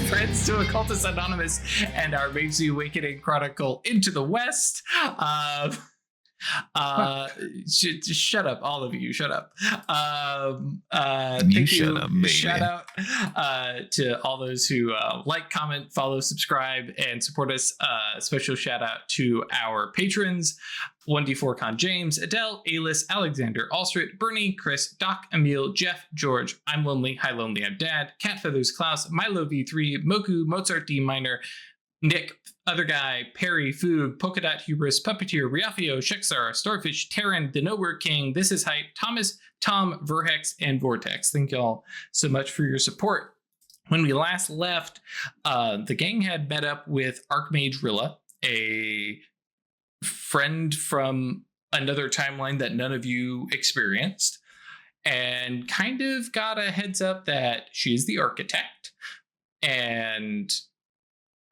Friends to Occultists Anonymous and our Meiji Awakening Chronicle Into the West. Shut up, all of you. Shut up. Thank you. Shut up, baby. Shout out to all those who like, comment, follow, subscribe, and support us. Special shout out to our patrons: 1D4Con James, Adele, Alis, Alexander, Alstrit, Bernie, Chris, Doc, Emil, Jeff, George, I'm Lonely, Hi Lonely, I'm Dad, Cat Feathers, Klaus, Milo V3, Moku, Mozart D Minor, Nick, Other Guy, Perry, Food, Polka Dot Hubris, Puppeteer, Riafio, Shexar, Starfish, Terran, The Nowhere King, This Is Hype, Thomas, Tom, Verhex, and Vortex. Thank y'all so much for your support. When we last left, the gang had met up with Archmage Rilla, a friend from another timeline that none of you experienced, and kind of got a heads up that she's the architect and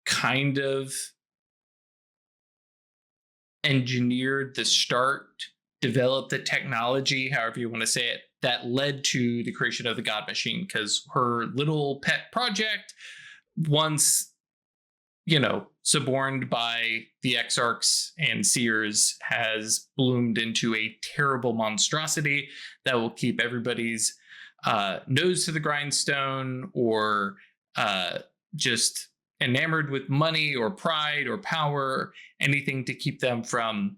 kind of engineered the start, developed the technology, however you want to say it, that led to the creation of the God Machine, because her little pet project, once, suborned by the Exarchs and Seers, has bloomed into a terrible monstrosity that will keep everybody's nose to the grindstone, or just enamored with money or pride or power, anything to keep them from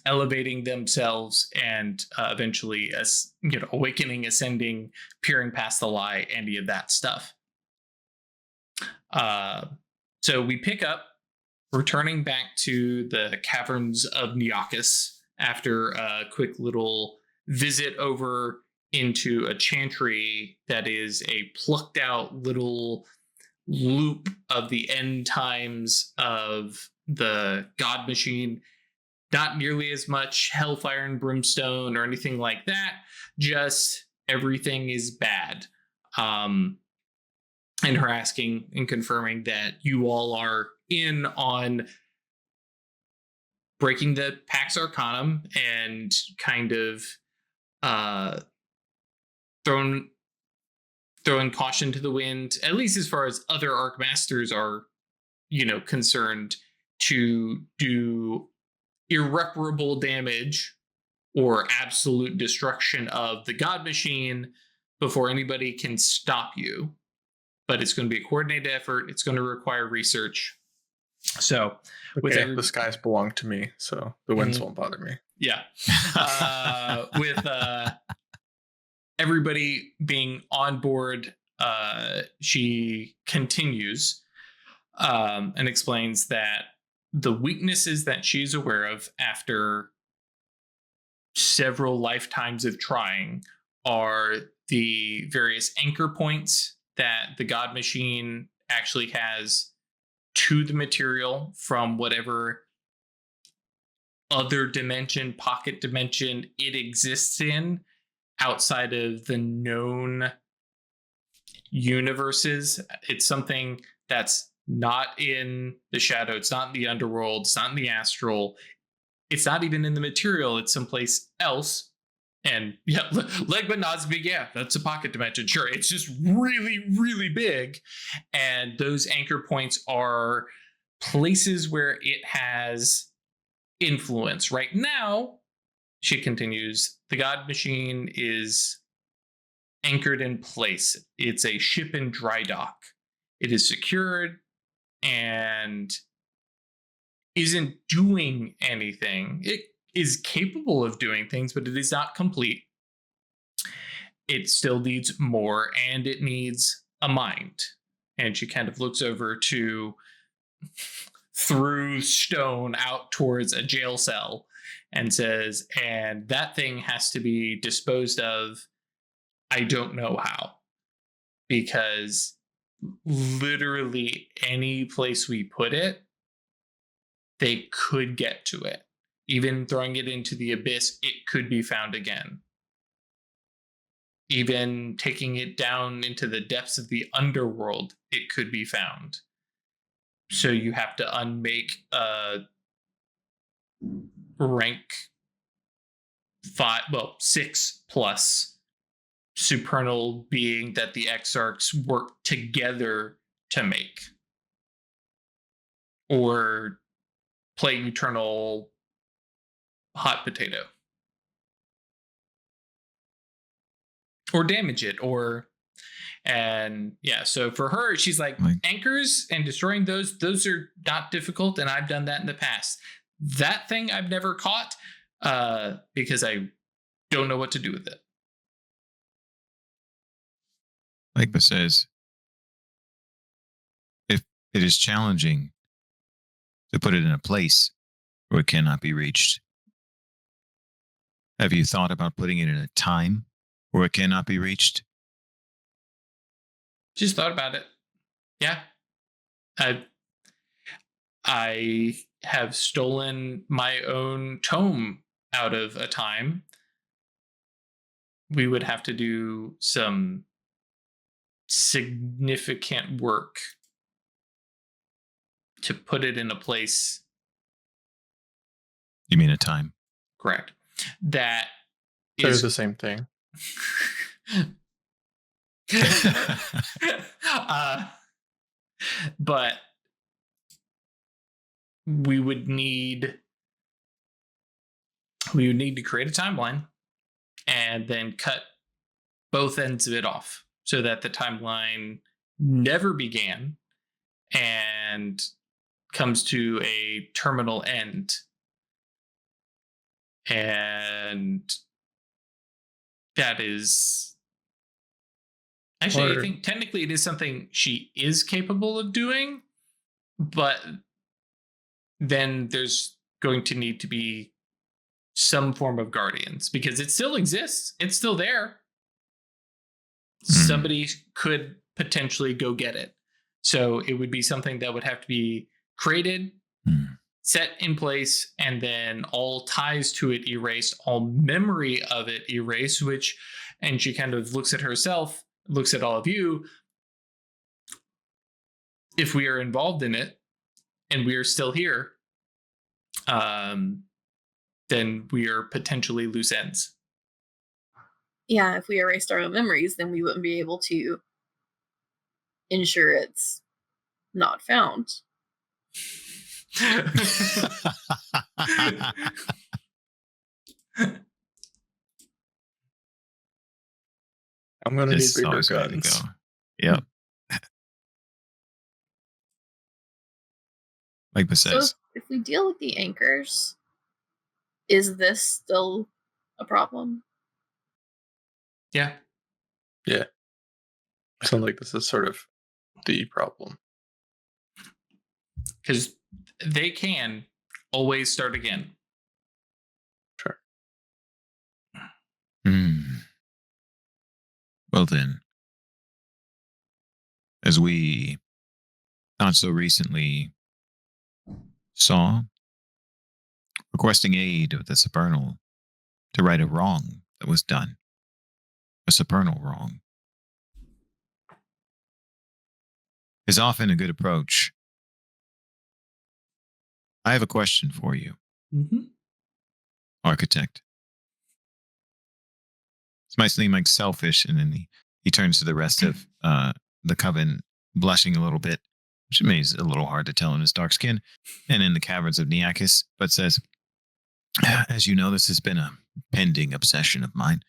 elevating themselves and eventually, awakening, ascending, peering past the lie, any of that stuff. So we pick up, returning back to the caverns of Neokus after a quick little visit over into a chantry that is a plucked out little loop of the end times of the God Machine. Not nearly as much hellfire and brimstone or anything like that, just everything is bad. And her asking and confirming that you all are in on breaking the Pax Arcanum and kind of throwing caution to the wind, at least as far as other Archmasters are, concerned, to do irreparable damage or absolute destruction of the God Machine before anybody can stop you. But it's going to be a coordinated effort. It's going to require research. So, the skies belong to me, so the winds won't bother me. Yeah. With everybody being on board, she continues and explains that the weaknesses that she's aware of after several lifetimes of trying are the various anchor points that the God Machine actually has to the material from whatever other dimension, pocket dimension it exists in, outside of the known universes. It's something that's not in the shadow. It's not in the underworld. It's not in the astral. It's not even in the material. It's someplace else. And yeah, Legba nods big. Yeah, that's a pocket dimension. Sure. It's just really, really big. And those anchor points are places where it has influence. Right now, she continues, the God Machine is anchored in place. It's a ship in dry dock. It is secured and isn't doing anything. It is capable of doing things, but it is not complete. It still needs more, and it needs a mind. And she kind of looks over to through stone out towards a jail cell and says, and that thing has to be disposed of. I don't know how, because literally any place we put it, they could get to it. Even throwing it into the abyss, it could be found again. Even taking it down into the depths of the underworld, it could be found. So you have to unmake a rank 6+ supernal being that the Exarchs work together to make or play eternal hot potato or damage it and yeah, so for her, she's like, anchors and destroying those are not difficult, and I've done that in the past. That thing I've never caught because I don't know what to do with it. Like says, if it is challenging to put it in a place where it cannot be reached, have you thought about putting it in a time where it cannot be reached? Just thought about it. Yeah. I have stolen my own tome out of a time. We would have to do some significant work to put it in a place. You mean a time? Correct. That They're the same thing. But we would need to create a timeline and then cut both ends of it off so that the timeline never began and comes to a terminal end. And that is actually, I think technically it is something she is capable of doing, but then there's going to need to be some form of guardians because it still exists. It's still there. Somebody could potentially go get it. So it would be something that would have to be created, set in place, and then all ties to it erased, all memory of it erased, and she kind of looks at herself, looks at all of you. If we are involved in it and we are still here, then we are potentially loose ends. Yeah, if we erased our own memories, then we wouldn't be able to ensure it's not found. I'm gonna need bigger guns. Yep. Like this says. So if we deal with the anchors, is this still a problem? Yeah. Yeah. I sound like this is sort of the problem. Because they can always start again. Sure. Well then, as we not so recently saw, requesting aid of the supernal to right a wrong that was done, a supernal wrong, is often a good approach. I have a question for you, Architect. This might seem like selfish, and then he turns to the rest of the coven, blushing a little bit, which is a little hard to tell in his dark skin, and in the caverns of Neakis, but says, as you know, this has been a pending obsession of mine.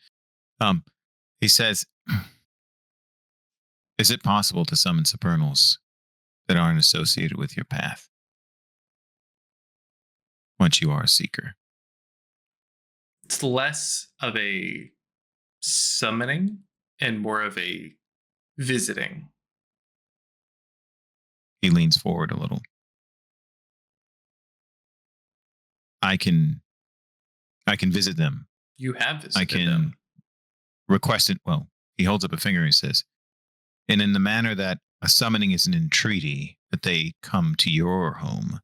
He says, is it possible to summon supernals that aren't associated with your path once you are a seeker? It's less of a summoning and more of a visiting. He leans forward a little. I can visit them. You have visited I can them. Request it. Well, he holds up a finger and he says, and in the manner that a summoning is an entreaty that they come to your home,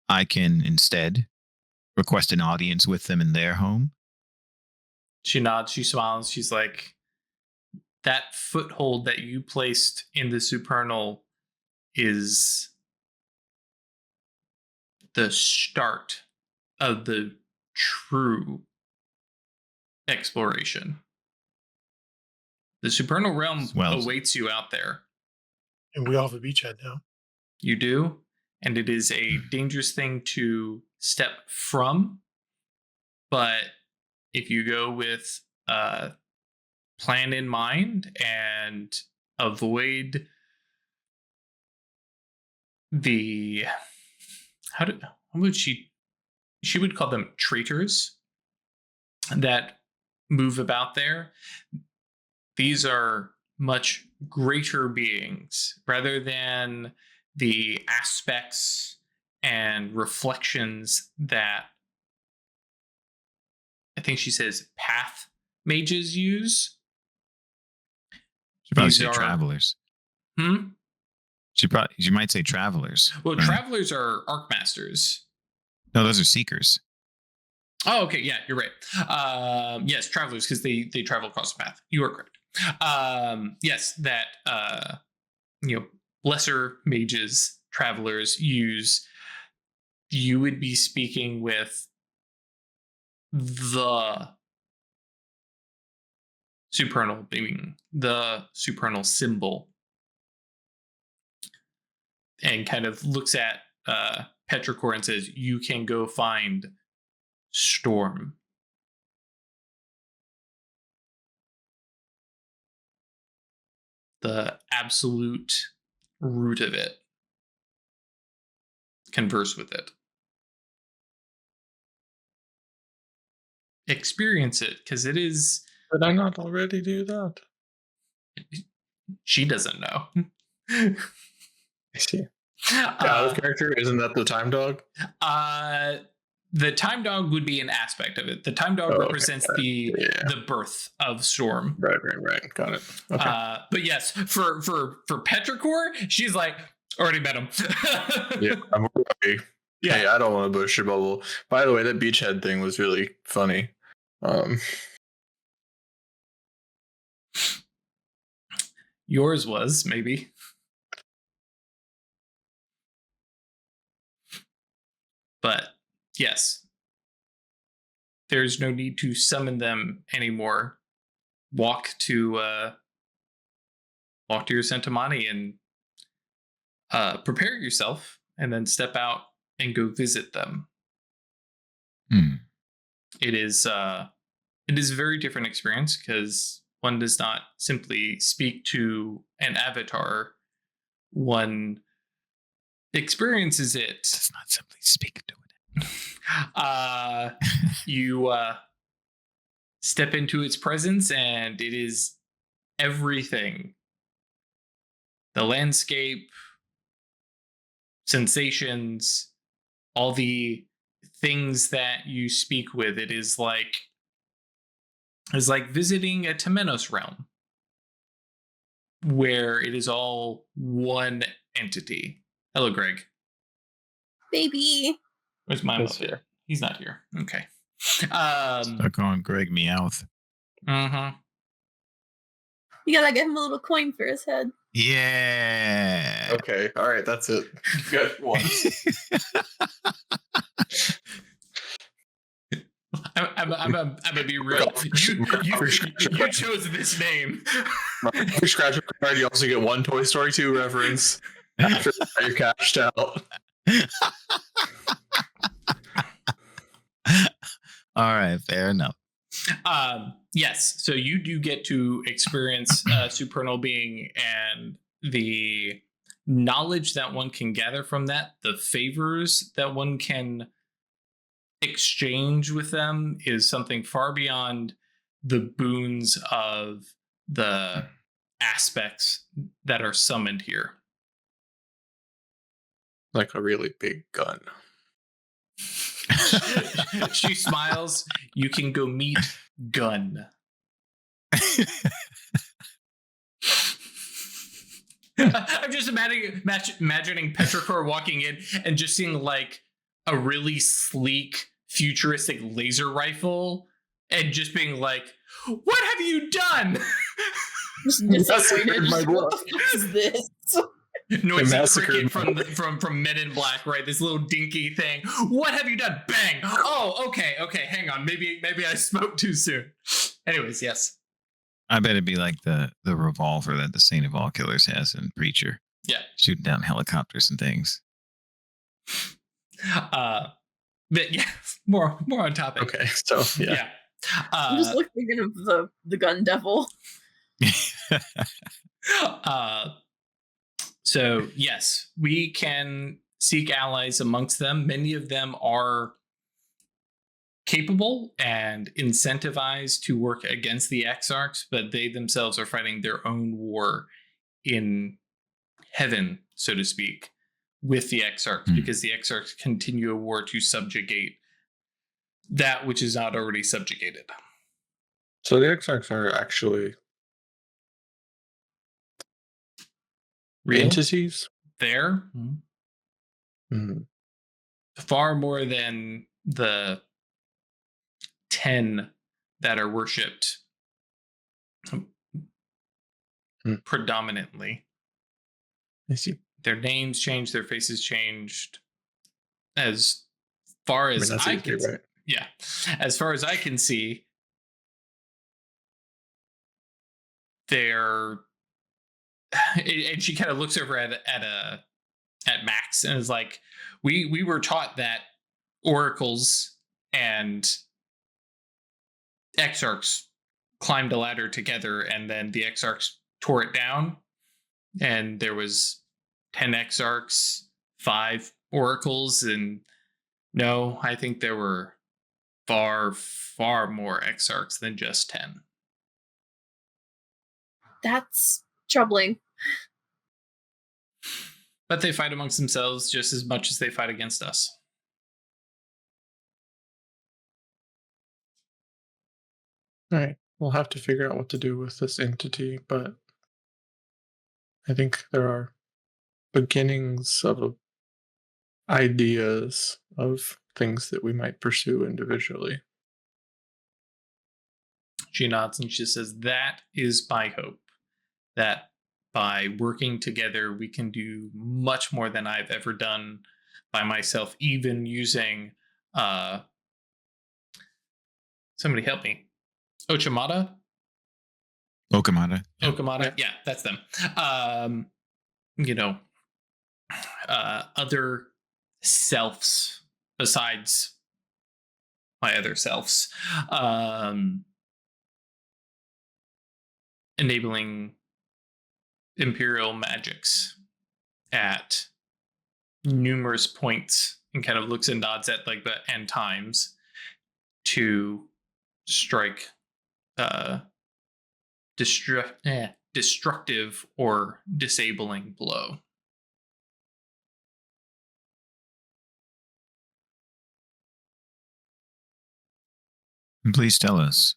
I can instead request an audience with them in their home. She nods, she smiles, she's like, that foothold that you placed in the supernal is the start of the true exploration. The supernal realm awaits you out there. And we all have a beachhead now. You do, and it is a dangerous thing to step from. But if you go with a plan in mind and avoid the how would she would call them traitors that move about there. These are much greater beings rather than the aspects and reflections that I think she says path mages use. She probably These say are- travelers. She might say travelers. Well, right? travelers are arcmasters. No, those are seekers. Oh, okay, yeah, you're right. Yes, travelers, because they travel across the path. You are correct. Yes, that lesser mages, travelers use. You would be speaking with the supernal being, the supernal symbol, and kind of looks at Petrichor and says, "You can go find Storm." The absolute root of it. Converse with it. Experience it, because it is. Did I not already do that? She doesn't know. I see. Out of character, isn't that the time dog? The time dog would be an aspect of it. The time dog represents the birth of Storm. Right. Got it. Okay. But yes, for Petrichor, she's like, already met him. Yeah, I'm okay. Yeah. Hey, I don't want to burst your bubble. By the way, that beachhead thing was really funny. Yours was, maybe. But yes, there's no need to summon them anymore. Walk to your Sentimani and prepare yourself, and then step out and go visit them. It is a very different experience, because one does not simply speak to an avatar. One experiences it. Does not simply speak to it. You step into its presence, and it is everything. The landscape, sensations, all the things that you speak with. It is like visiting a Temenos realm, where it is all one entity. Hello, Greg. Baby. Where's my He's here? He's not here. Okay. Stuck on Greg Meowth. Uh-huh. You gotta give him a little coin for his head. Yeah. Okay. All right. That's it. Good one. I'm gonna be real. You chose this name. For scratch card, you also get one Toy Story 2 reference after you're cashed out. All right, fair enough. Yes, so you do get to experience supernal being, and the knowledge that one can gather from that, the favors that one can exchange with them, is something far beyond the boons of the aspects that are summoned here. Like a really big gun. She smiles. You can go meet Gun. I'm just imagining Petrichor walking in and just seeing like a really sleek, futuristic laser rifle, and just being like, "What have you done?" Massacred my blood. What is this? Noisy massacred cricket from Men in Black, right? This little dinky thing. What have you done? Bang! Oh, okay. Hang on. Maybe I spoke too soon. Anyways, yes. I bet it'd be like the revolver that the Saint of All Killers has in Preacher. Yeah. Shooting down helicopters and things. But yeah, more on topic. Okay, so yeah. Yeah. I'm just thinking of the gun devil. So yes, we can seek allies amongst them. Many of them are capable and incentivized to work against the Exarchs, but they themselves are fighting their own war in heaven, so to speak, with the Exarchs, because the Exarchs continue a war to subjugate that which is not already subjugated. So the Exarchs are actually Real? entities? There, Mhm. far more than the 10 that are worshipped predominantly. I see. Their names changed, their faces changed. As far as that's I easy, can right? yeah, as far as I can see, they're and she kind of looks over at Max and is like, we were taught that oracles and exarchs climbed a ladder together, and then the exarchs tore it down, and there was 10 exarchs, 5 oracles, and no, I think there were far more exarchs than just 10. That's troubling. But they fight amongst themselves just as much as they fight against us. All right. We'll have to figure out what to do with this entity, but I think there are beginnings of ideas of things that we might pursue individually. She nods and she says, that is my hope. That by working together, we can do much more than I've ever done by myself, even using somebody help me. Okamata? Okamata. Yeah. Okamata? Yeah, that's them. Other selves besides my other selves. Enabling imperial magics at numerous points, and kind of looks and nods at like the end times to strike destructive or disabling blow. And please tell us,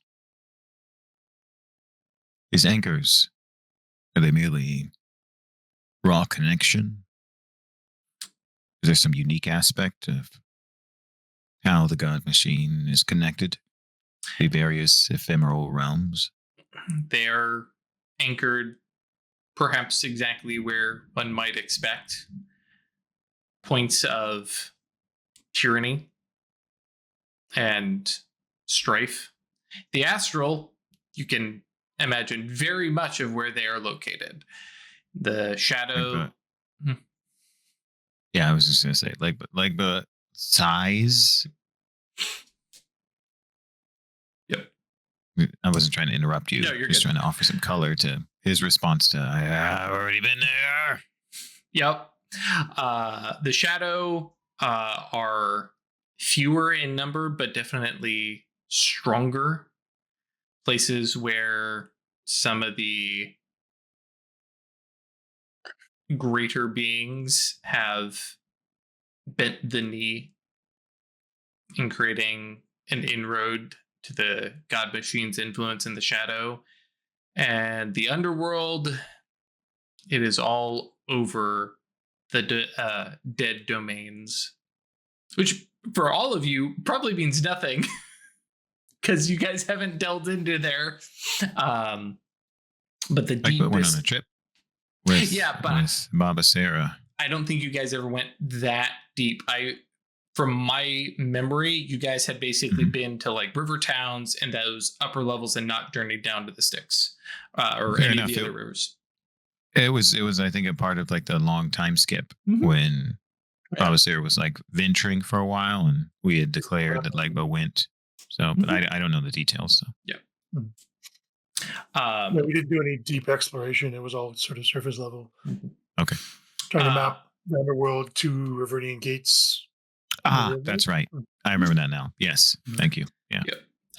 his anchors, are they merely raw connection? Is there some unique aspect of how the God Machine is connected to the various ephemeral realms? They are anchored perhaps exactly where one might expect. Points of tyranny and strife. The astral, you can imagine very much of where they are located. The shadow. Yeah, I was just gonna say, like the size. Yep. I wasn't trying to interrupt you. No, you're just good. trying to offer some color to his response to I've already been there. Yep. The shadow are fewer in number, but definitely stronger. Places where some of the greater beings have bent the knee in creating an inroad to the God Machine's influence in the shadow. And the underworld, it is all over the dead domains, which for all of you probably means nothing because you guys haven't delved into there. But the Like, but went deepest, on a trip with but Baba Sarah. I don't think you guys ever went that deep. From my memory, you guys had basically been to like river towns and those upper levels and not journeyed down to the Styx or Fair any enough. of the other rivers. It was I think a part of like the long time skip Mhm. when Yeah. Obviously was like venturing for a while and we had declared that Legba went. So but I don't know the details. So Yeah, we didn't do any deep exploration. It was all sort of surface level. okay. Trying to map the underworld to Riverinian gates. That's right. I remember that now. Yes. Thank you. Yeah.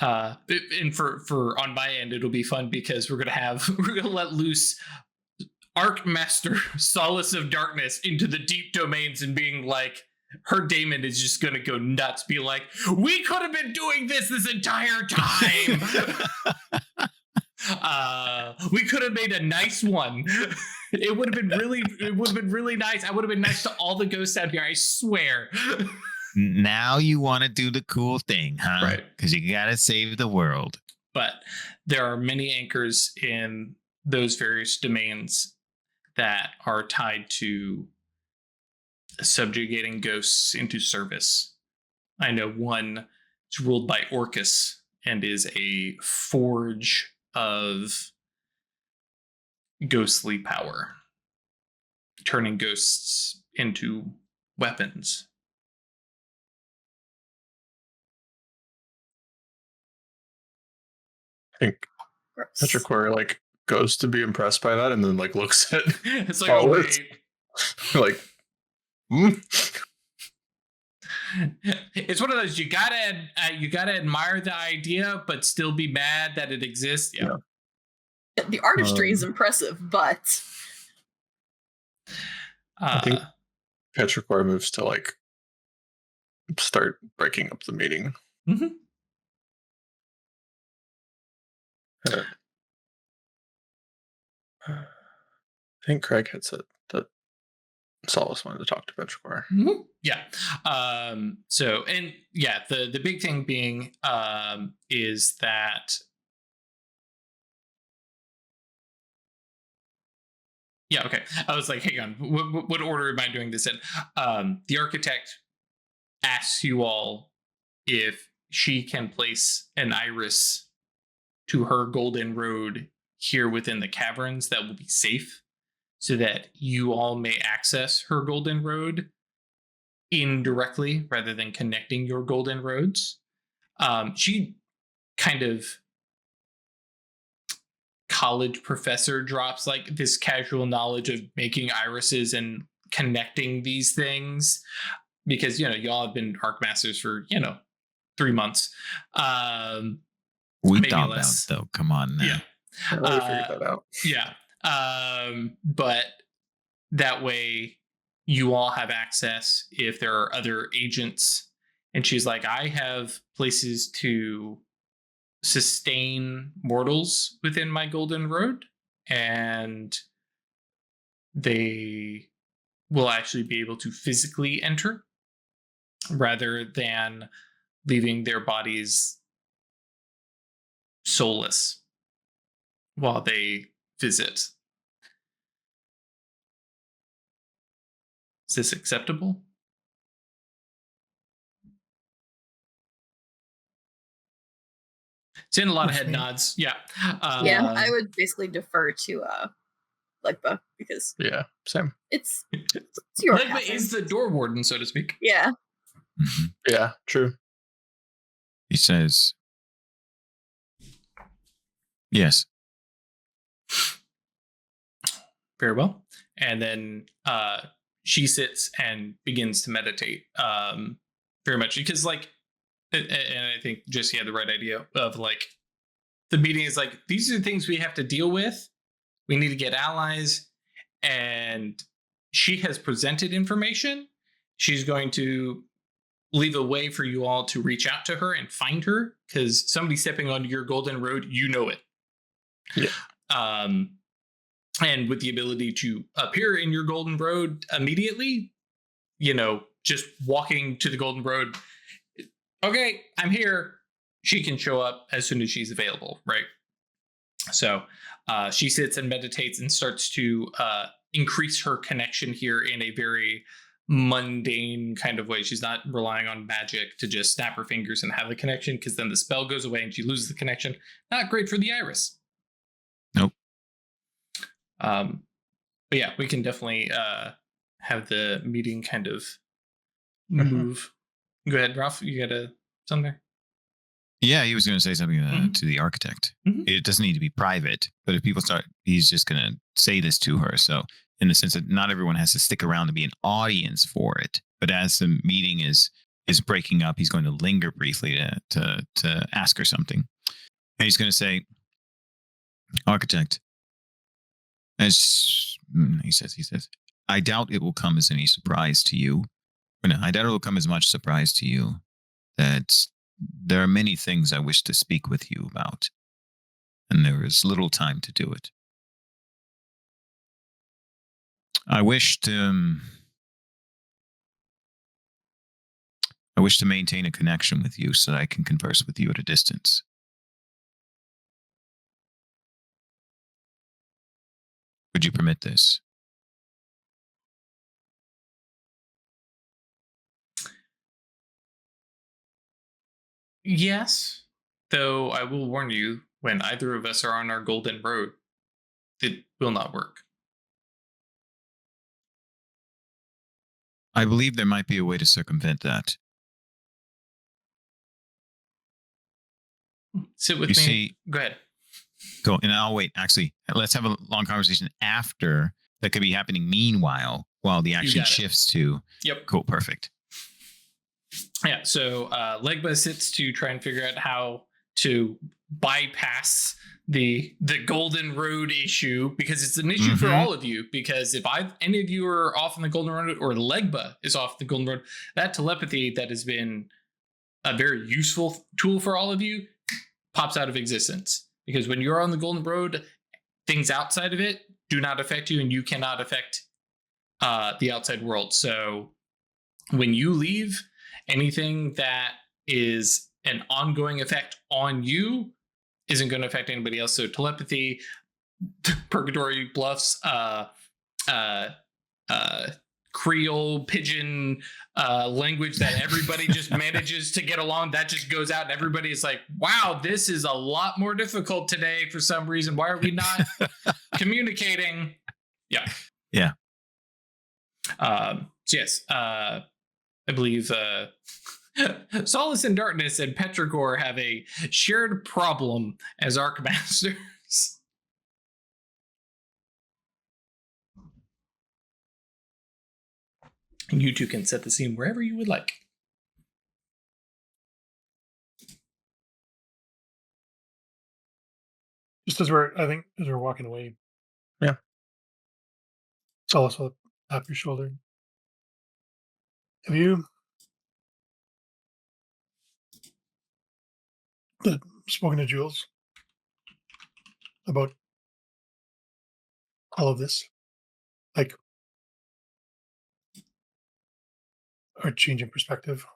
And for on my end, it'll be fun because we're gonna let loose Archmaster Solace of Darkness into the deep domains and being like, her daemon is just gonna go nuts, be like, we could have been doing this entire time. We could have made a nice one. It would have been really nice. I would have been nice to all the ghosts out here, I swear. Now you want to do the cool thing, huh? Right. Because you got to save the world. But there are many anchors in those various domains that are tied to subjugating ghosts into service. I know one is ruled by Orcus and is a forge of ghostly power, turning ghosts into weapons. I think Gross. Petrichor like goes to be impressed by that and then like looks at It's like, Oh, oh, it's- wait. like hmm? It's one of those you gotta admire the idea, but still be mad that it exists. Yeah. The artistry is impressive, but I think Petrichor moves to like start breaking up the meeting. Mhm. I think Craig had said that Solace wanted to talk to Petrichor. Mhm. Yeah. So, and yeah, the big thing being is that yeah, okay. I was like, hang on, what order am I doing this in? The architect asks you all if she can place an iris to her golden road here within the caverns that will be safe, so that you all may access her golden road indirectly rather than connecting your golden roads. She kind of college professor drops like this casual knowledge of making irises and connecting these things, because y'all have been Archmasters for 3 months. We Maybe thought less. about though. Come on now. Yeah. I already figured that out. Yeah. But that way you all have access if there are other agents. And she's like, I have places to sustain mortals within my golden road, and they will actually be able to physically enter rather than leaving their bodies soulless while they visit. Is this acceptable? It's in a lot of head nods. Yeah. yeah, I would basically defer to Legba because Yeah, same. it's your Legba pattern. is the door warden, so to speak. Yeah. Mhm. Yeah, true. He says, yes. Very well. And then she sits and begins to meditate very much because and I think Jesse had the right idea of like the meeting is like, these are the things we have to deal with. We need to get allies. And she has presented information. She's going to leave a way for you all to reach out to her and find her, because somebody stepping onto your golden road, you know it. Yeah. And with the ability to appear in your golden road immediately, just walking to the golden road, okay, I'm here. She can show up as soon as she's available, right? So she sits and meditates and starts to increase her connection here in a very mundane kind of way. She's not relying on magic to just snap her fingers and have the connection, because then the spell goes away and she loses the connection. Not great for the iris. Nope. But yeah, we can definitely have the meeting kind of move. Go ahead, Ralph. You got something? Yeah, he was going to say something Mhm. to the architect. Mhm. It doesn't need to be private, but if people start, he's just going to say this to her. So, in the sense that not everyone has to stick around to be an audience for it, but as the meeting is breaking up, he's going to linger briefly to ask her something, and he's going to say, "Architect, as he says, I doubt it will come as any surprise to you. Or no, I doubt it will come as much surprise to you that there are many things I wish to speak with you about, and there is little time to do it. I wish to maintain a connection with you so that I can converse with you at a distance. Would you permit this?" Yes. Though I will warn you, when either of us are on our golden road, it will not work. I believe there might be a way to circumvent that. Sit with You me. see, Go ahead. go, and I'll wait. Actually, let's have a long conversation after that could be happening meanwhile, while the action got it. shifts to. Yep. Cool, perfect. Yeah. So Legba sits to try and figure out how to bypass the golden road issue, because it's an issue for all of you. Because if any of you are off on the golden road, or Legba is off the golden road, that telepathy that has been a very useful tool for all of you pops out of existence. Because when you're on the golden road, things outside of it do not affect you, and you cannot affect the outside world. So when you leave, anything that is an ongoing effect on you isn't going to affect anybody else. So telepathy, purgatory bluffs, uh, Creole pidgin language that everybody just manages to get along, that just goes out, and everybody is like, wow, this is a lot more difficult today for some reason. Why are we not communicating? Yeah. So yes, I believe Solace in Darkness and Petrigore have a shared problem as Archmasters. And you two can set the scene wherever you would like. Just as I think as we're walking away. Yeah. Solace will tap your shoulder. Have you spoken to Jules about all of this? Like our change in perspective?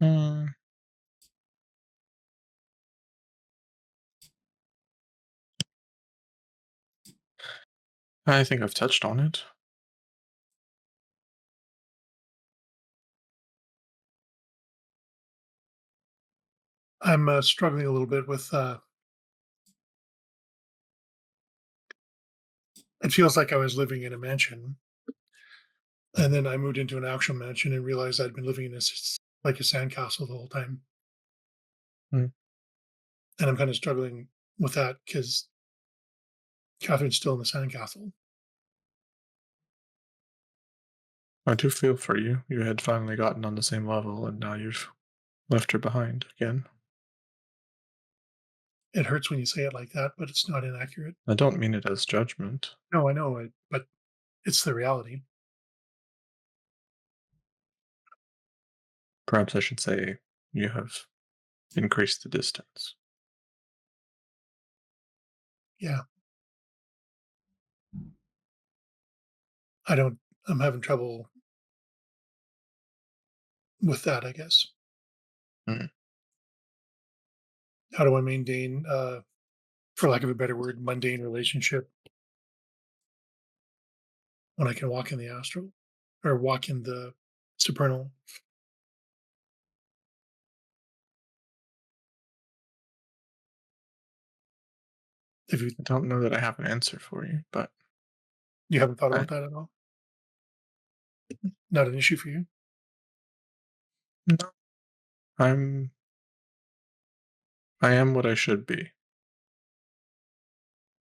Mm, I think I've touched on it. I'm struggling a little bit with. It feels like I was living in a mansion, and then I moved into an actual mansion and realized I'd been living in this like a sandcastle the whole time. Hmm. And I'm kind of struggling with that because Catherine's still in the sandcastle. I do feel for you. You had finally gotten on the same level, and now you've left her behind again. It hurts when you say it like that, but it's not inaccurate. I don't mean it as judgment. No, I know it, but it's the reality. Perhaps I should say you have increased the distance. Yeah. I'm having trouble with that, I guess. Hmm. How do I maintain, for lack of a better word, mundane relationship when I can walk in the astral or walk in the supernal? If you I don't know that I have an answer for you, but you haven't thought I- about that at all? Not an issue for you? no, I am what I should be.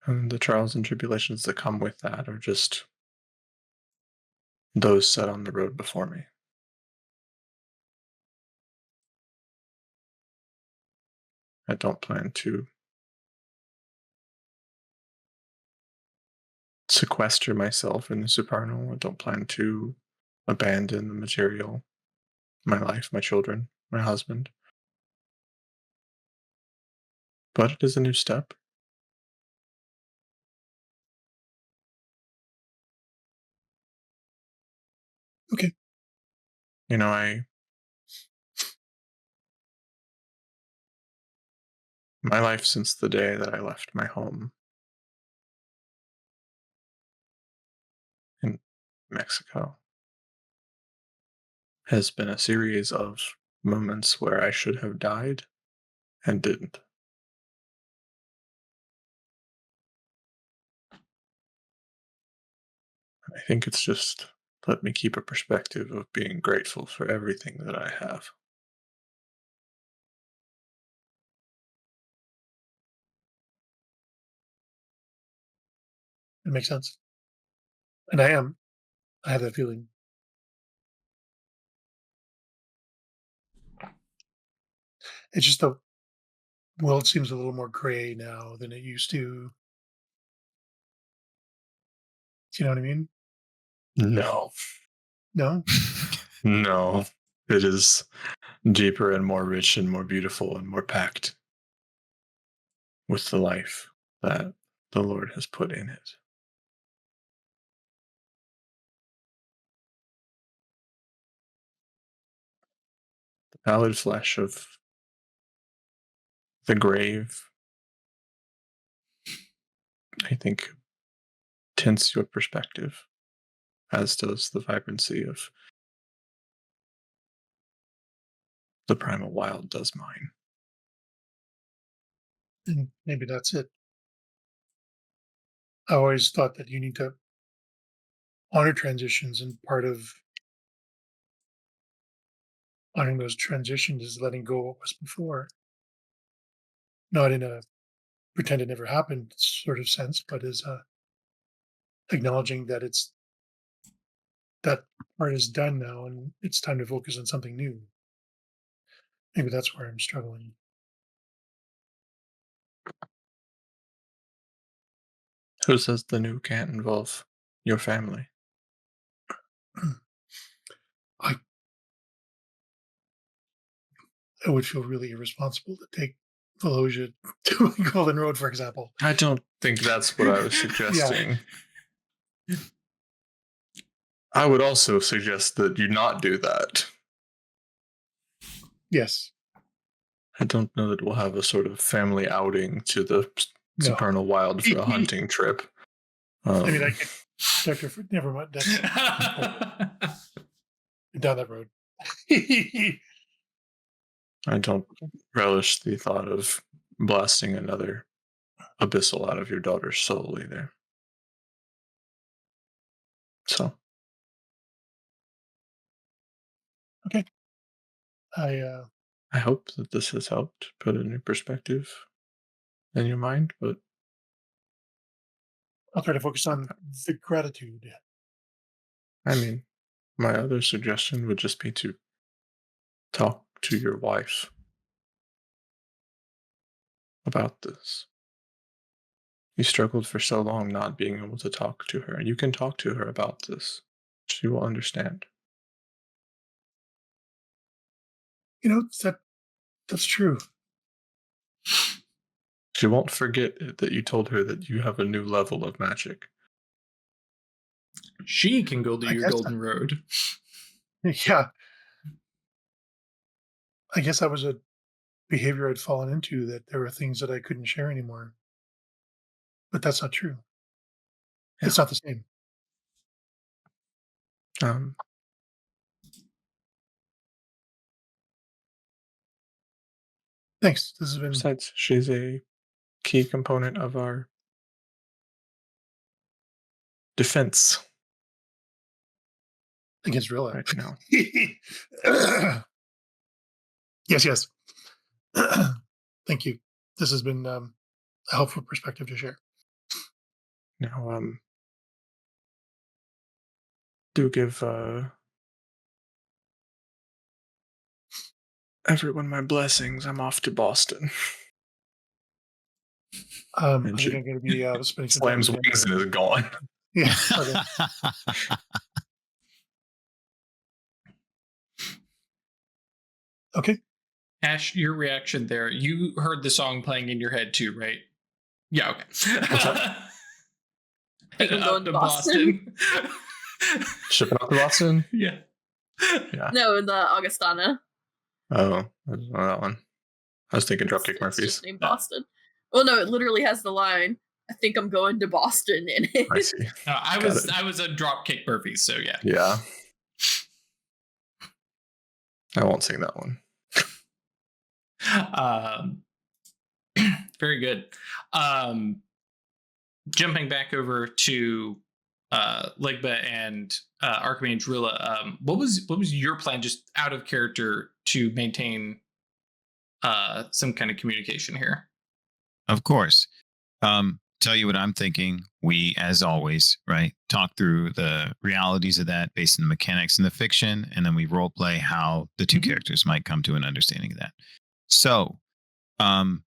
And the trials and tribulations that come with that are just those set on the road before me. I don't plan to sequester myself in the supernal. I don't plan to abandon the material, my life, my children, my husband. But it is a new step. Okay. You know, my life since the day that I left my home in Mexico has been a series of moments where I should have died and didn't. I think it's just let me keep a perspective of being grateful for everything that I have. It makes sense. And I am. I have that feeling. It's just the world seems a little more gray now than it used to. Do you know what I mean? No, No? no. It is deeper and more rich and more beautiful and more packed with the life that the Lord has put in it. The pallid flesh of the grave, I think, tints your perspective, as does the vibrancy of the primal wild does mine. And maybe that's it. I always thought that you need to honor transitions, and part of honoring those transitions is letting go of what was before. Not in a pretend it never happened sort of sense, but as acknowledging that that part is done now and it's time to focus on something new. Maybe that's where I'm struggling. Who says the new can't involve your family? I I would feel really irresponsible to take Velosia to Golden Road, for example. I don't think that's what I was Yeah. suggesting. I would also suggest that you not do that. Yes. I don't know that we'll have a sort of family outing to the No. supernal wild for a hunting trip. I mean, I could Dr. Never mind. That's down that road. I don't relish the thought of blasting another abyssal out of your daughter's soul either. So Okay. I I hope that this has helped put a new perspective in your mind, but I'll try to focus on the gratitude. I mean, my other suggestion would just be to talk to your wife about this. You struggled for so long not being able to talk to her, and you can talk to her about this. She will understand. You know, that's true. She won't forget that you told her that you have a new level of magic. She can go to I your guess golden road. Yeah. I guess that was a behavior I'd fallen into, that there were things that I couldn't share anymore. But that's not true. It's not the same. Um, Thanks. This has been Besides, she's a key component of our defense Against real right now. Yes. Thank you. This has been a helpful perspective to share. Now, do give everyone my blessings. I'm off to Boston. I think I'm going to be spending some time Slams with him. wings and is gone. Yeah. Okay. Okay. Ash, your reaction there. You heard the song playing in your head too, right? Yeah, okay. Think I'm going to Boston? Shipping off to Boston? Yeah. Yeah. No, the Augustana. Oh, I don't know that one. I was thinking Dropkick It's Murphys. just named Boston. Well, no, it literally has the line, I think I'm going to Boston in it. I see. I was a Dropkick Murphys, so yeah. Yeah. I won't sing that one. Very good. Jumping back over to Legba and Archmage Rilla, what was your plan, just out of character, to maintain some kind of communication here? Of course. Tell you what I'm thinking. We, as always, right, talk through the realities of that based on the mechanics and the fiction, and then we role play how the two characters might come to an understanding of that. So, one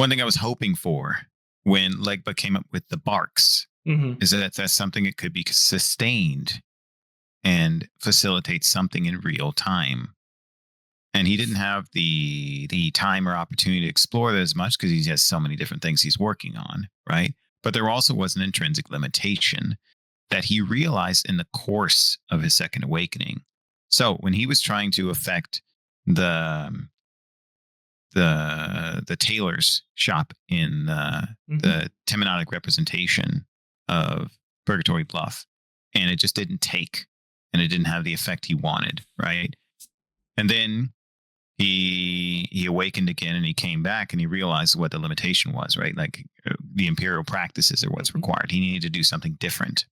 thing I was hoping for when Legba came up with the barks is that that's something that could be sustained and facilitate something in real time. And he didn't have the time or opportunity to explore that as much because he has so many different things he's working on, right? But there also was an intrinsic limitation that he realized in the course of his second awakening. So when he was trying to affect the tailor's shop in the Temenotic representation of Purgatory Bluff, and it just didn't take, and it didn't have the effect he wanted, right? And then he awakened again, and he came back, and he realized what the limitation was, right? Like the imperial practices are what's required. He needed to do something different.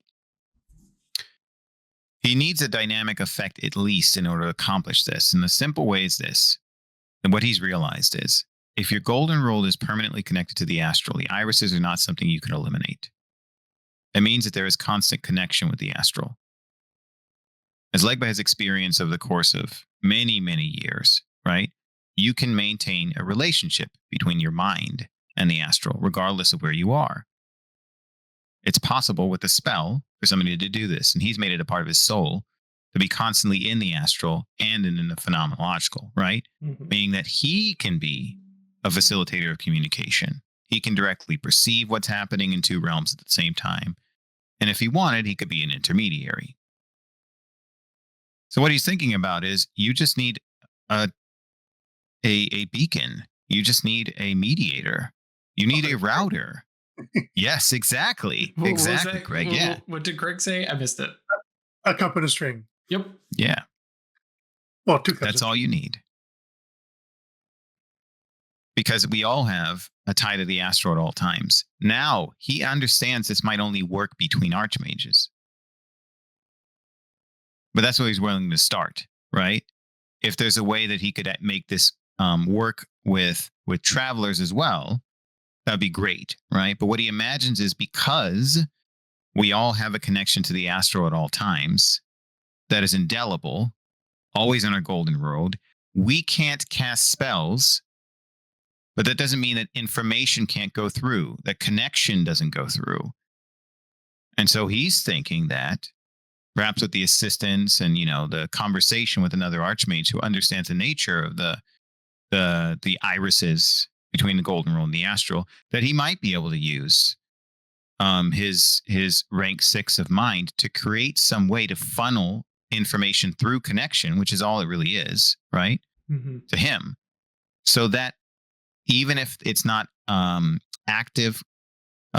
He needs a dynamic effect at least in order to accomplish this. And the simple way is this. And what he's realized is, if your golden rule is permanently connected to the astral, the irises are not something you can eliminate. It means that there is constant connection with the astral. As Legba has experienced over the course of many, many years, right? You can maintain a relationship between your mind and the astral, regardless of where you are. It's possible with a spell for somebody to do this, and he's made it a part of his soul to be constantly in the astral and in the phenomenological, right? Meaning that he can be a facilitator of communication. He can directly perceive what's happening in two realms at the same time. And if he wanted, he could be an intermediary. So what he's thinking about is you just need a beacon. You just need a mediator. You need a router. Yes, exactly. Exactly, Greg. Yeah. What did Greg say? I missed it. A cup and a string. Yep. Yeah. Well, 2 cups. That's all you need. Because we all have a tie to the astral at all times. Now, he understands this might only work between archmages. But that's where he's willing to start, right? If there's a way that he could make this work with travelers as well, that'd be great, right? But what he imagines is because we all have a connection to the astral at all times that is indelible, always on our golden road, we can't cast spells, but that doesn't mean that information can't go through, that connection doesn't go through. And so he's thinking that perhaps with the assistance and, the conversation with another archmage who understands the nature of the irises between the golden rule and the astral, that he might be able to use his rank 6 of mind to create some way to funnel information through connection, which is all it really is, right? To him. So that even if it's not active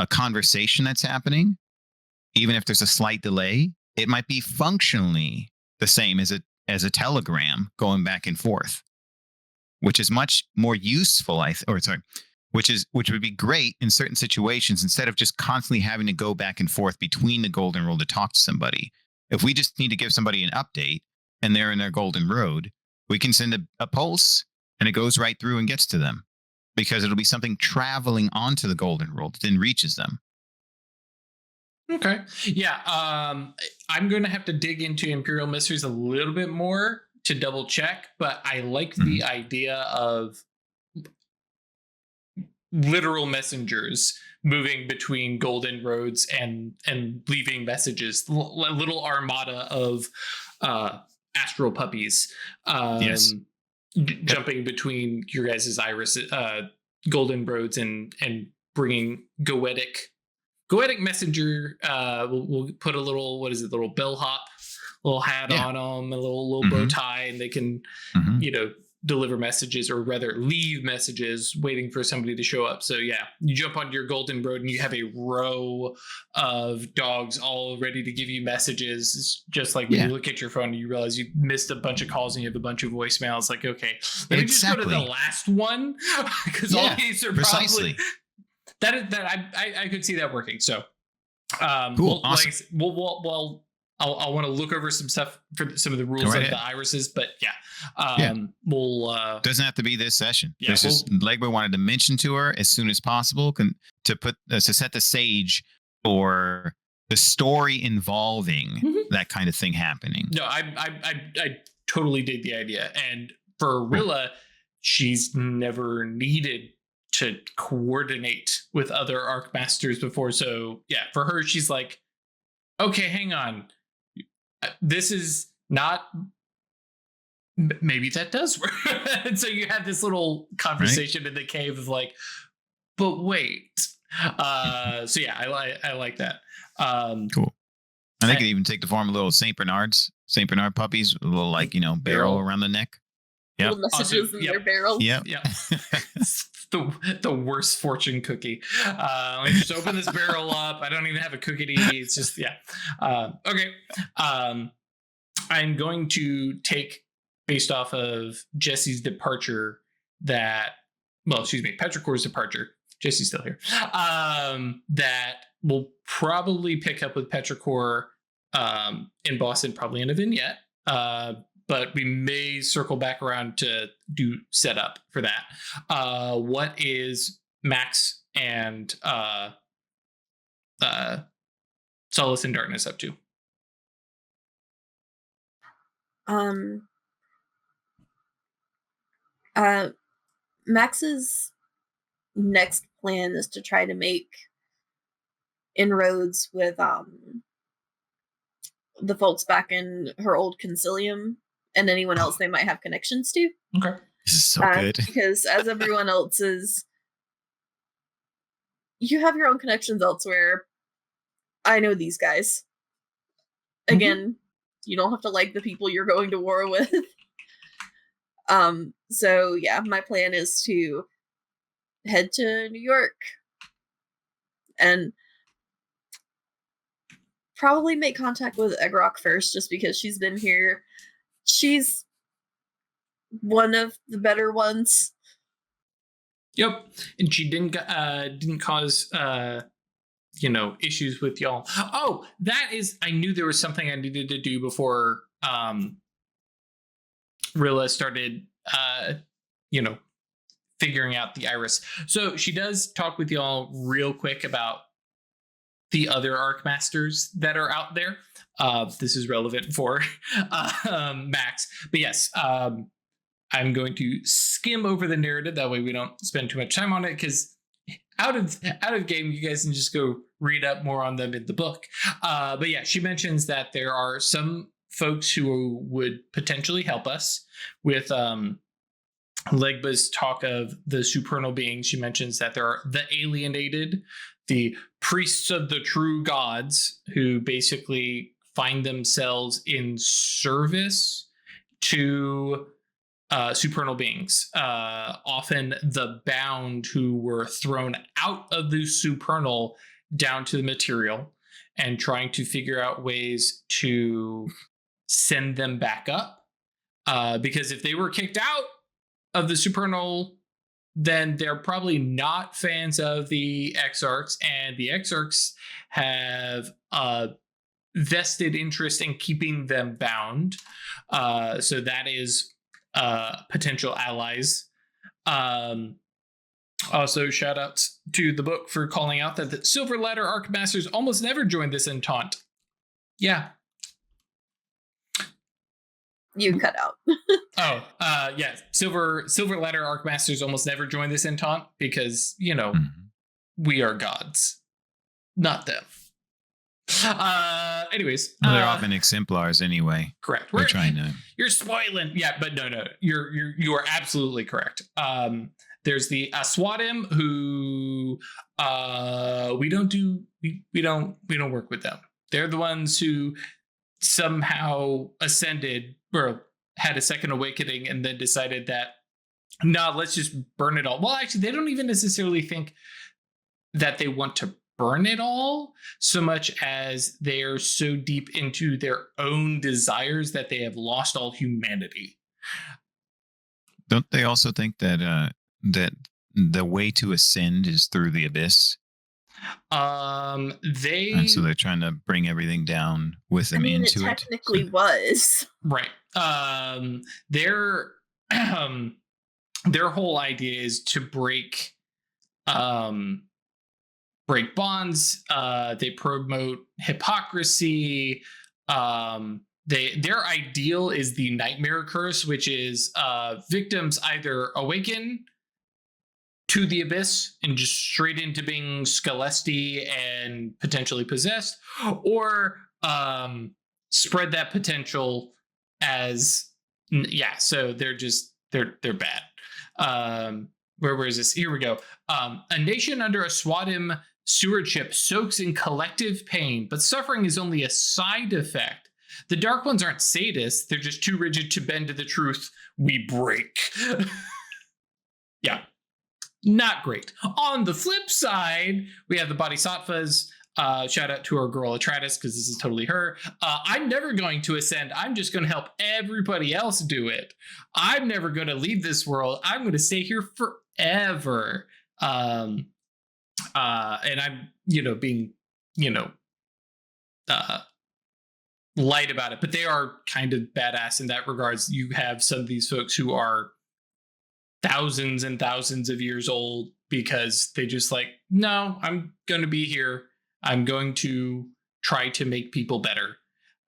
conversation that's happening, even if there's a slight delay, it might be functionally the same as a telegram going back and forth, which is much more useful, which would be great in certain situations instead of just constantly having to go back and forth between the golden rule to talk to somebody. If we just need to give somebody an update and they're in their golden road, we can send a pulse and it goes right through and gets to them because it'll be something traveling onto the golden rule that then reaches them. Okay. Yeah. I'm going to have to dig into Imperial Mysteries a little bit more to double check, but I like the idea of literal messengers moving between golden roads and leaving messages, little armada of astral puppies. Yes. Jumping between your guys' iris golden roads and bringing goetic messenger. We'll put a little, what is it, little bellhop, little hat on them, a little bow tie, and they can deliver messages, or rather leave messages waiting for somebody to show up. So yeah, you jump onto your golden road and you have a row of dogs all ready to give you messages. It's just like when you look at your phone and you realize you missed a bunch of calls and you have a bunch of voicemails. Like, okay, let me just go to the last one, because all these are precisely. Probably I could see that working. So cool. Awesome. I want to look over some stuff for some of the rules of the irises, but we'll doesn't have to be this session. Yeah, this is Legbo wanted to mention to her as soon as possible to set the stage for the story involving that kind of thing happening. No, I totally dig the idea, and for Rilla, she's never needed to coordinate with other Archmasters before. So yeah, for her, she's like, okay, hang on. This is not, maybe that does work. And so you have this little conversation in the cave of like, but wait. So yeah, I like that. Cool. And they could even take the form of little St. Bernard puppies, a little barrel around the neck. Little messages in their barrel. Yep. The worst fortune cookie. I just open this barrel up. I don't even have a cookie to eat. It's just okay. I'm going to take, based off of Jesse's departure, Petrichor's departure. Jesse's still here. That we'll probably pick up with Petrichor in Boston, probably in a vignette. But we may circle back around to do setup for that. What is Max and Solace in Darkness up to? Max's next plan is to try to make inroads with the folks back in her old concilium and anyone else they might have connections to. Okay. This is so good. Because as everyone else is, you have your own connections elsewhere. I know these guys. Again, you don't have to like the people you're going to war with. So yeah, my plan is to head to New York and probably make contact with Egrock first, just because she's been here. She's one of the better ones. Yep, and she didn't cause issues with y'all. Oh, that is, I knew there was something I needed to do before Rilla started figuring out the iris. So she does talk with y'all real quick about the other Archmasters that are out there. This is relevant for Max. But yes, I'm going to skim over the narrative. That way we don't spend too much time on it, because out of game, you guys can just go read up more on them in the book. But yeah, she mentions that there are some folks who would potentially help us with Legba's talk of the supernal beings. She mentions that there are the alienated, the priests of the true gods, who basically find themselves in service to supernal beings. Often the bound, who were thrown out of the supernal down to the material, and trying to figure out ways to send them back up. Because if they were kicked out of the supernal then they're probably not fans of the Exarchs, and the Exarchs have a vested interest in keeping them bound. So that is potential allies. Also, shout out to the book for calling out that the Silver Ladder Archmasters almost never join this entente. Yeah. You cut out. Yeah. Silver Ladder Archmasters almost never join this entente because, we are gods, not them. Anyways, they're often exemplars anyway. Correct. We're trying to. You're spoiling. Yeah, but no. You are absolutely correct. There's the Aswadim who we don't work with them. They're the ones who somehow ascended or had a second awakening and then decided that no, let's just burn it all. Well, actually, they don't even necessarily think that they want to burn it all so much as they're so deep into their own desires that they have lost all humanity. Don't they also think that that the way to ascend is through the abyss? And so they're trying to bring everything down with them into it. Technically was. Right. Their whole idea is to break bonds. They promote hypocrisy. Their ideal is the nightmare curse, which is victims either awaken to the abyss and just straight into being Scelesti and potentially possessed, or spread that potential as so they're bad. Where is this? Here we go. A nation under a Swadim stewardship soaks in collective pain, but suffering is only a side effect. The Dark Ones aren't sadists, they're just too rigid to bend to the truth we break. Yeah. Not great. On the flip side, we have the Bodhisattvas. Shout out to our girl Atratus, because this is totally her. I'm never going to ascend. I'm just going to help everybody else do it. I'm never going to leave this world. I'm going to stay here forever. And I'm, being, light about it. But they are kind of badass in that regards. You have some of these folks who are thousands and thousands of years old because they just no, I'm going to be here. I'm going to try to make people better.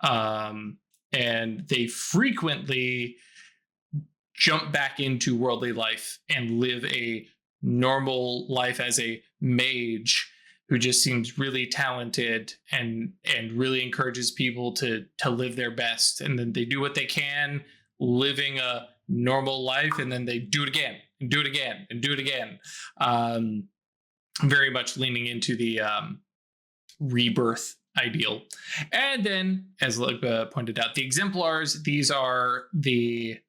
And they frequently jump back into worldly life and live a normal life as a mage who just seems really talented and really encourages people to live their best. And then they do what they can, living a normal life, and then they do it again and do it again and do it again. Very much leaning into the rebirth ideal. And then, as Legba pointed out, the exemplars, these are the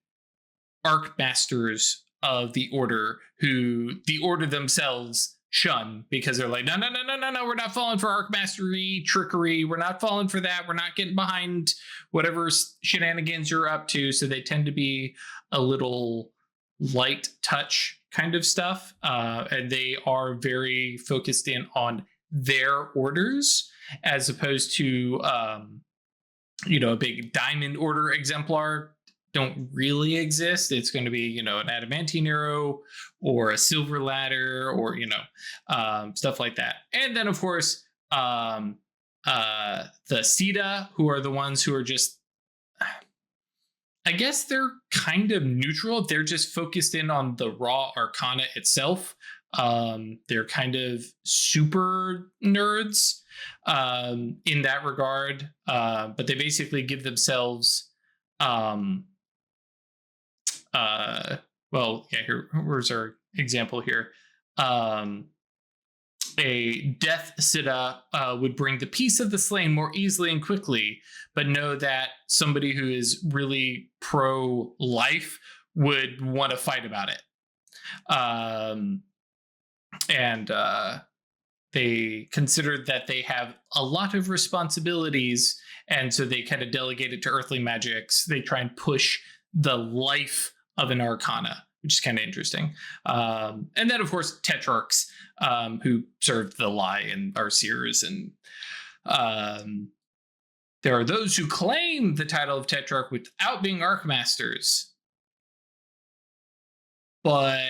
archmasters of the order who the order themselves shun because they're like, no, we're not falling for archmastery trickery. We're not falling for that. We're not getting behind whatever shenanigans you're up to. So they tend to be a little light touch kind of stuff. And they are very focused in on their orders as opposed to, a big diamond order exemplar don't really exist. It's going to be, an adamantine arrow or a silver ladder or, stuff like that. And then, of course, the Sita, who are the ones who are just, I guess they're kind of neutral. They're just focused in on the raw arcana itself. They're kind of super nerds in that regard. But they basically give themselves here's our example here. A death siddha would bring the peace of the slain more easily and quickly, but know that somebody who is really pro-life would want to fight about it. And they consider that they have a lot of responsibilities, and so they kind of delegate it to earthly magics. They try and push the life of an arcana, which is kind of interesting. And then, of course, tetrarchs who served the lie and are seers. And there are those who claim the title of tetrarch without being archmasters. But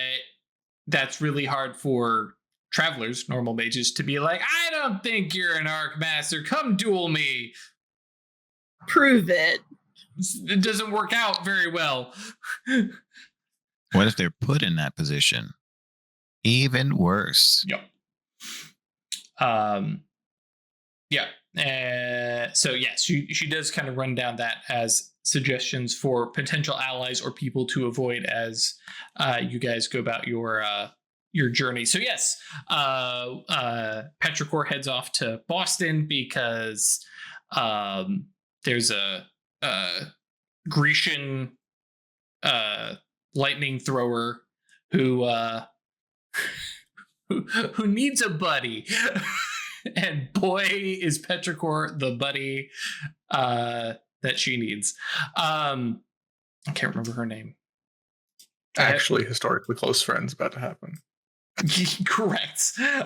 that's really hard for travelers, normal mages, to be like, I don't think you're an archmaster. Come duel me. Prove it. It doesn't work out very well. What if they're put in that position? Even worse. Yep. Yeah. So yes, she does kind of run down that as suggestions for potential allies or people to avoid as you guys go about your journey. So yes, Petrichor heads off to Boston because there's a Grecian lightning thrower who needs a buddy. And boy, is Petrichor the buddy that she needs. I can't remember her name. Actually, historically close friends about to happen. Correct. Because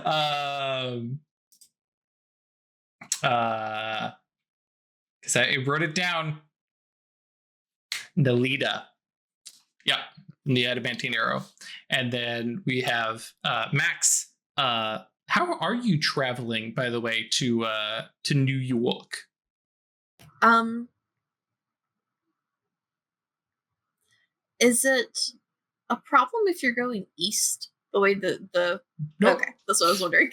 I wrote it down. Nelida. Yeah, the adamantine arrow. And then we have Max. How are you traveling, by the way, to New York? Is it a problem if you're going east? The way the Nope. Okay, that's what I was wondering.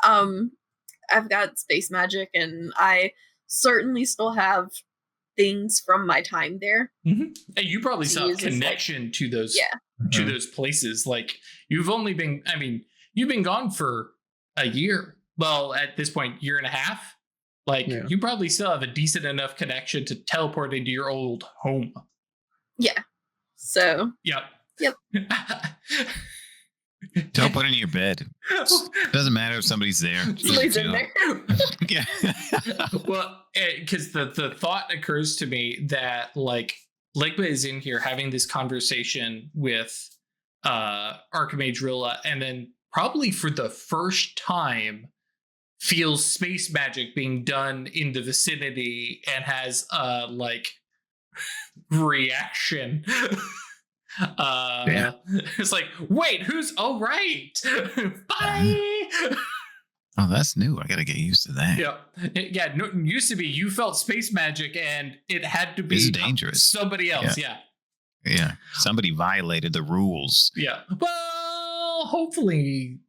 I've got space magic, and I certainly still have things from my time there. Mm-hmm. And you probably To saw a use as, connection to those Yeah. to those places. Like you've been gone for a year. Well, at this point, year and a half. Like you probably still have a decent enough connection to teleport into your old home. Yeah. So. Yep. Teleport into your bed. Doesn't matter if somebody's there. Somebody's in there. Yeah. Well, because the thought occurs to me that like Legba is in here having this conversation with Archimage Rilla, and then probably for the first time feels space magic being done in the vicinity and has like reaction. It's like, wait, who's right? Bye. Oh, that's new. I gotta get used to that. Yeah. No, it used to be you felt space magic and it had to be It's dangerous. Somebody else. Yeah. Somebody violated the rules. Yeah. Well, hopefully,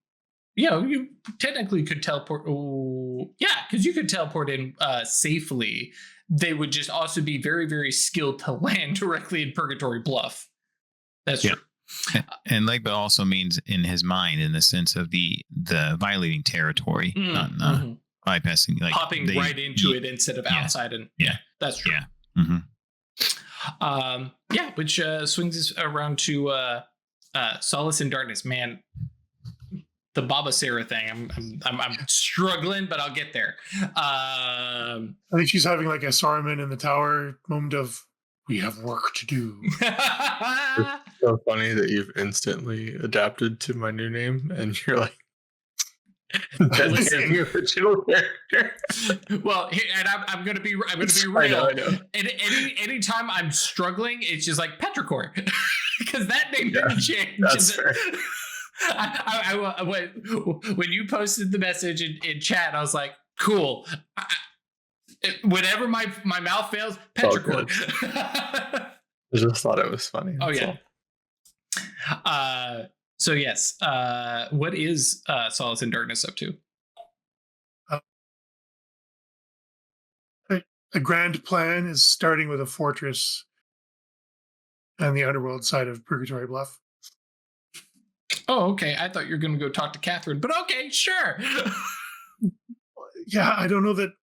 you technically could teleport. Oh, yeah, because you could teleport in safely. They would just also be very, very skilled to land directly in Purgatory Bluff. That's true. And Legba also means in his mind, in the sense of the violating territory, not bypassing, like popping right into it instead of outside. And that's true. Yeah. Mm-hmm. Which swings us around to Solace in Darkness. Man, the Baba Sarah thing. I'm struggling, but I'll get there. I think she's having like a Saruman in the tower moment of, we have work to do. It's so funny that you've instantly adapted to my new name, and you're like, that's the original character. Well, and I'm gonna be real. I know. And anytime I'm struggling, it's just like Petrichor, because that name didn't change. That's fair. When you posted the message in chat, I was like, cool. Whenever my mouth fails, Petrichor. I just thought it was funny. Oh yeah. So yes, what is Solace in Darkness up to? The grand plan is starting with a fortress on the underworld side of Purgatory Bluff. Oh, okay. I thought you were going to go talk to Catherine, but okay, sure. Yeah, I don't know that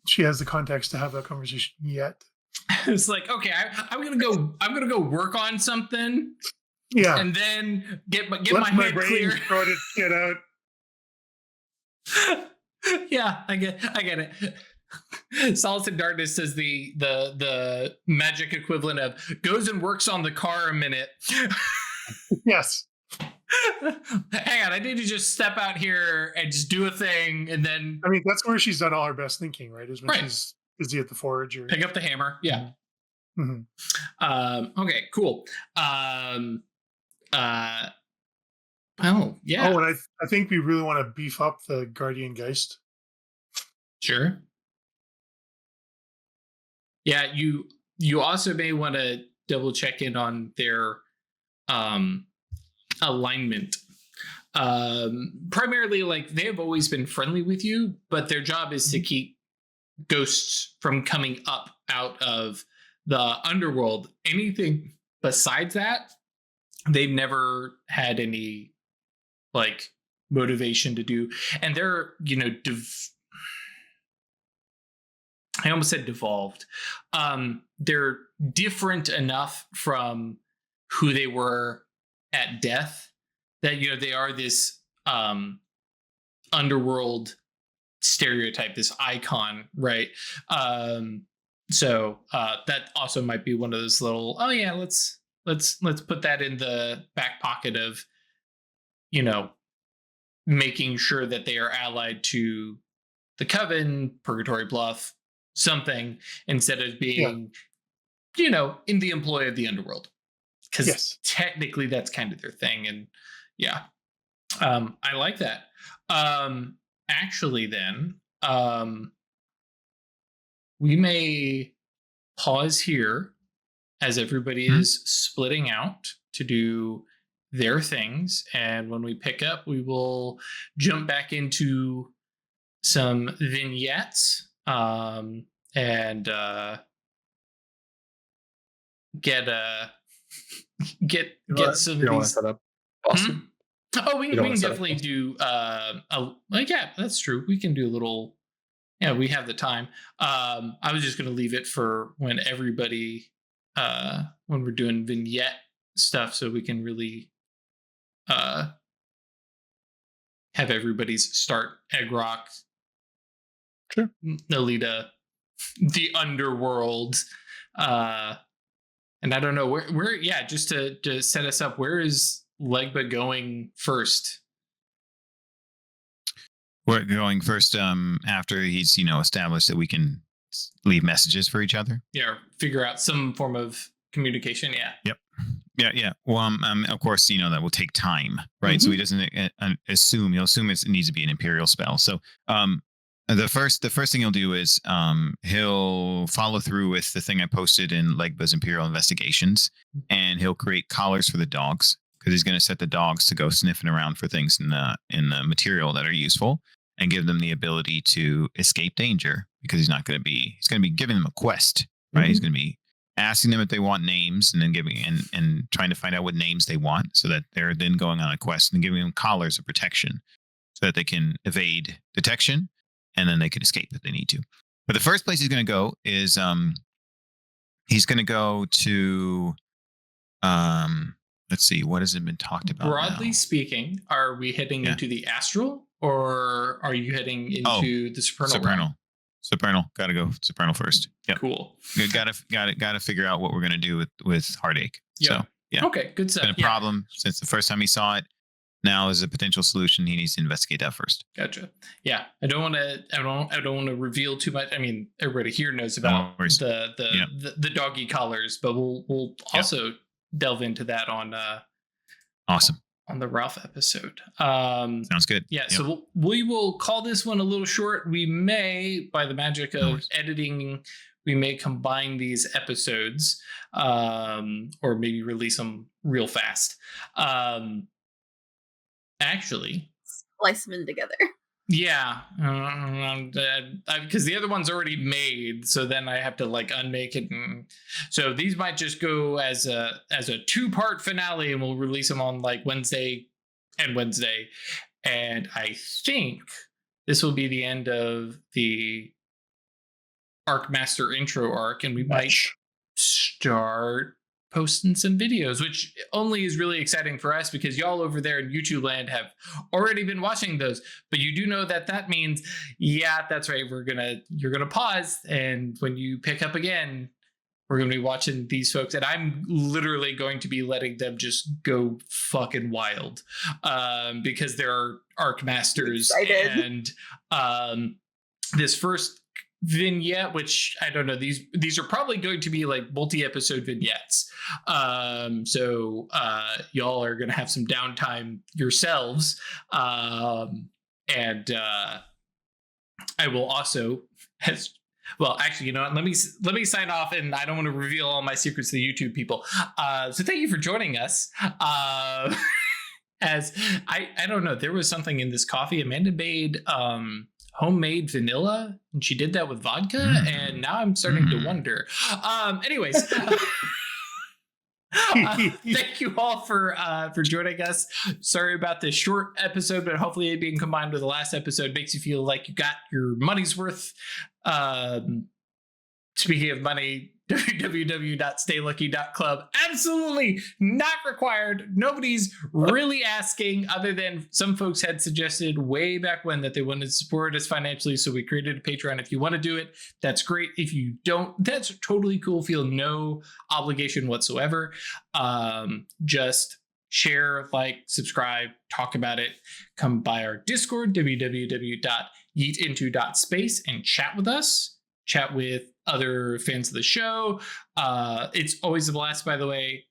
she has the context to have that conversation yet. It's like, okay, I'm gonna go work on something. Yeah, and then get my my head brain clear. Try to get out. Yeah, I get it. Solace in Darkness says the magic equivalent of goes and works on the car a minute. Yes. Hang on, I need to just step out here and just do a thing, and then I mean, that's where she's done all her best thinking, right? Is when Right. she's busy at the forge or pick up the hammer. Yeah. Mhm. Okay. Cool. Oh yeah. Oh, and I think we really want to beef up the Guardian Geist. Sure. Yeah, you also may want to double check in on their alignment. Primarily, like they have always been friendly with you, but their job is to keep ghosts from coming up out of the underworld. Anything besides that, they've never had any like motivation to do, and they're I almost said devolved. They're different enough from who they were at death that they are this underworld stereotype, this icon, right? So that also might be one of those little, oh yeah, let's put that in the back pocket of making sure that they are allied to the Coven, Purgatory Bluff, something, instead of being in the employ of the underworld, because technically that's kind of their thing. And I like that. Actually then we may pause here as everybody is splitting out to do their things, and when we pick up, we will jump back into some vignettes and get some You don't of want to these. set up Boston? Oh, we You don't can wanna set up definitely do that's true. We can do a little. Yeah, we have the time. I was just going to leave it for when everybody when we're doing vignette stuff, so we can really have everybody's start egg rock. Sure. Nolita, the underworld, and I don't know where. Yeah, just to set us up, where is Legba going first? We're going first after he's established that we can leave messages for each other. Yeah, figure out some form of communication. Yeah. Yep. Yeah. Well, of course, that will take time, right? So he doesn't assume. He'll assume it needs to be an Imperial spell. So the first thing he'll do is he'll follow through with the thing I posted in Legba's Imperial Investigations, and he'll create collars for the dogs, because he's going to set the dogs to go sniffing around for things in the material that are useful, and give them the ability to escape danger, because he's going to be giving them a quest, right? He's going to be asking them if they want names, and then giving and trying to find out what names they want, so that they're then going on a quest, and giving them collars of protection so that they can evade detection, and then they can escape if they need to. But the first place he's going to go is he's going to go to let's see, what has it been talked about? Broadly now? Speaking, are we heading into the astral, or are you heading into the supernal? Supernal. Got to go supernal first. Yep. Cool. Got to figure out what we're going to do with Heartache. Yep. So yeah. Okay. Good stuff. It's been a problem since the first time he saw it. Now is a potential solution. He needs to investigate that first. Gotcha. Yeah. I don't want to reveal too much. I mean, everybody here knows about the doggy collars, but we'll also delve into that on awesome. On the Ralph episode. Sounds good. Yeah. Yep. So we will call this one a little short. We may, by the magic of editing, we may combine these episodes, or maybe release them real fast. Actually, splice them in together. Yeah, because the other one's already made, so then I have to unmake it, and so these might just go as a 2-part finale, and we'll release them on Wednesday, and I think this will be the end of the Arc Master intro arc, and we might start posting some videos, which only is really exciting for us because y'all over there in YouTube land have already been watching those. But you do know that means, yeah, that's right. You're gonna pause, and when you pick up again, we're going to be watching these folks, and I'm literally going to be letting them just go fucking wild because they're Arc Masters. And this first vignette, which I don't know, these are probably going to be like multi-episode vignettes. So y'all are going to have some downtime yourselves. And I will also, well, actually, you know what? Let me sign off, and I don't want to reveal all my secrets to the YouTube people. So thank you for joining us. As I don't know, there was something in this coffee. Amanda made homemade vanilla, and she did that with vodka, and now I'm starting to wonder. Anyways. Thank you all for joining us. Sorry about this short episode, but hopefully it being combined with the last episode makes you feel like you got your money's worth. Speaking of money, www.staylucky.club. Absolutely not required. Nobody's really asking, other than some folks had suggested way back when that they wanted to support us financially, so we created a Patreon. If you want to do it, that's great. If you don't, that's totally cool. Feel no obligation whatsoever. Just share, like, subscribe, talk about it. Come by our Discord, www.yeetinto.space, and chat with us. Chat with other fans of the show. It's always a blast, by the way.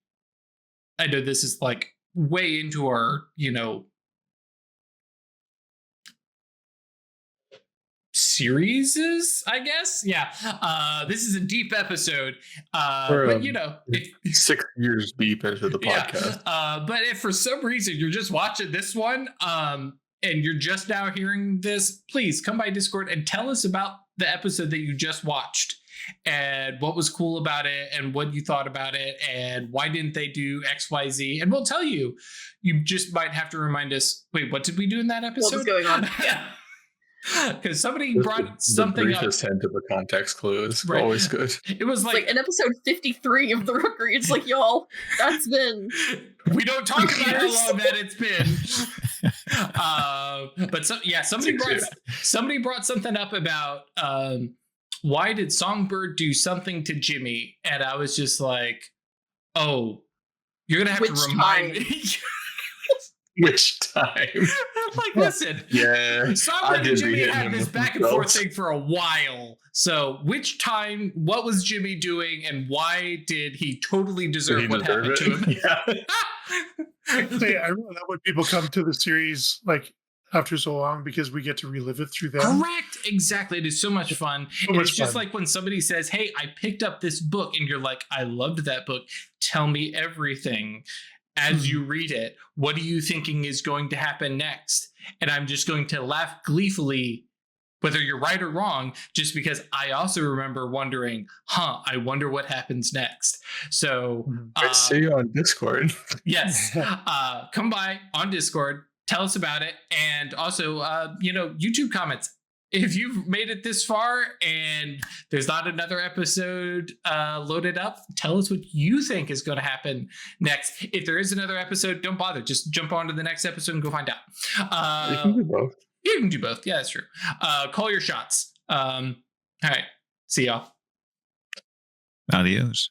I know this is like way into our, series, I guess. Yeah. This is a deep episode. But 6 years deep into the podcast. Yeah. But if for some reason you're just watching this one, and you're just now hearing this, please come by Discord and tell us about the episode that you just watched and what was cool about it and what you thought about it and why didn't they do XYZ, and we'll tell you. You just might have to remind us, wait, what did we do in that episode? What was going on? Yeah. Because somebody brought something the up. briefest hint of a context clue is Right. always good. It was like in episode 53 of the Rookery. It's like, y'all, that's been... We don't talk about how long that it's been. But somebody brought something up about why did Songbird do something to Jimmy? And I was just like, oh, you're gonna have to remind me. Which time? I'm like, listen, yeah, Songbird and Jimmy had this back and forth thing for a while. So which time, what was Jimmy doing, and why did he totally deserve what happened to him? Yeah. I really love when people come to the series like after so long, because we get to relive it through them. Correct. Exactly. It is so much fun. It's just like when somebody says, hey, I picked up this book, and you're like, I loved that book. Tell me everything. As you read it, what are you thinking is going to happen next? And I'm just going to laugh gleefully, whether you're right or wrong, just because I also remember wondering, I wonder what happens next. So I see you on Discord. Yes. Come by on Discord, tell us about it. And also, YouTube comments. If you've made it this far and there's not another episode loaded up, tell us what you think is going to happen next. If there is another episode, don't bother. Just jump on to the next episode and go find out. You can do both. You can do both. Yeah, that's true. Call your shots. All right. See y'all. Adios.